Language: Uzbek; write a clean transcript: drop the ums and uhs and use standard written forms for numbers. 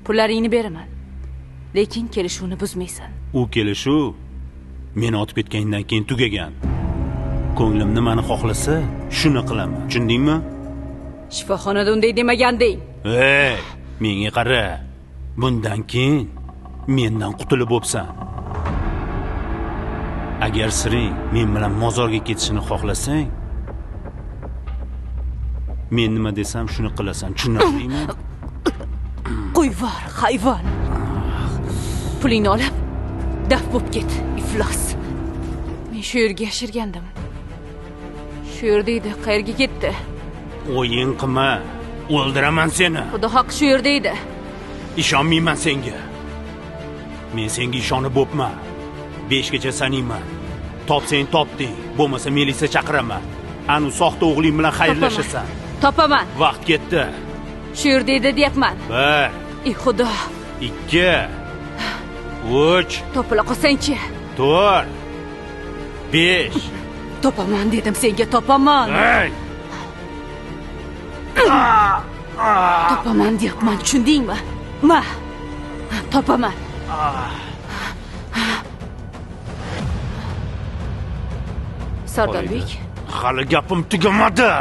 Pullaringni beraman. Lekin kelishuvni buzmaysan. U kelishuv meni otib ketgandan keyin tugagan. Ko'nglim nimani xohlasa, shuni qilaman. Tushundingmi? Shifoxonada unday demaganding. Ey, menga qara. Bundan keyin mendan qutulib bo'psan. Agar siring men bilan mozorga ketishini xohlasang, men nima desam shuni qilasan. Tushunarlimi? Qo'yvor, hayvon. Pulingni olib, daf bo'lib ket, iflos. Men shu yerga yashirgandim. Shu yerda edi, qayerga ketdi? O'yin qilma. O'ldiraman seni. Xudo haq shu yerda edi. Ishonmayman senga. Men senga ishonib bo'pman. 5 gacha saniyman. Topsang topding, bo'lmasa militsiya chaqiraman. Anu soxta o'g'ling bilan xayrlashasan. Topaman. Vaqt ketdi. Shu yerda edi deyapman. 1. Ey Xudo. 2. 3. Topila qolsang-chi. 4. 5. Topaman dedim senga, topaman. Hey! Topaman deyapman, tushundingmi? Ma. Topaman. Sardorbek, Hali gapim tugamadi.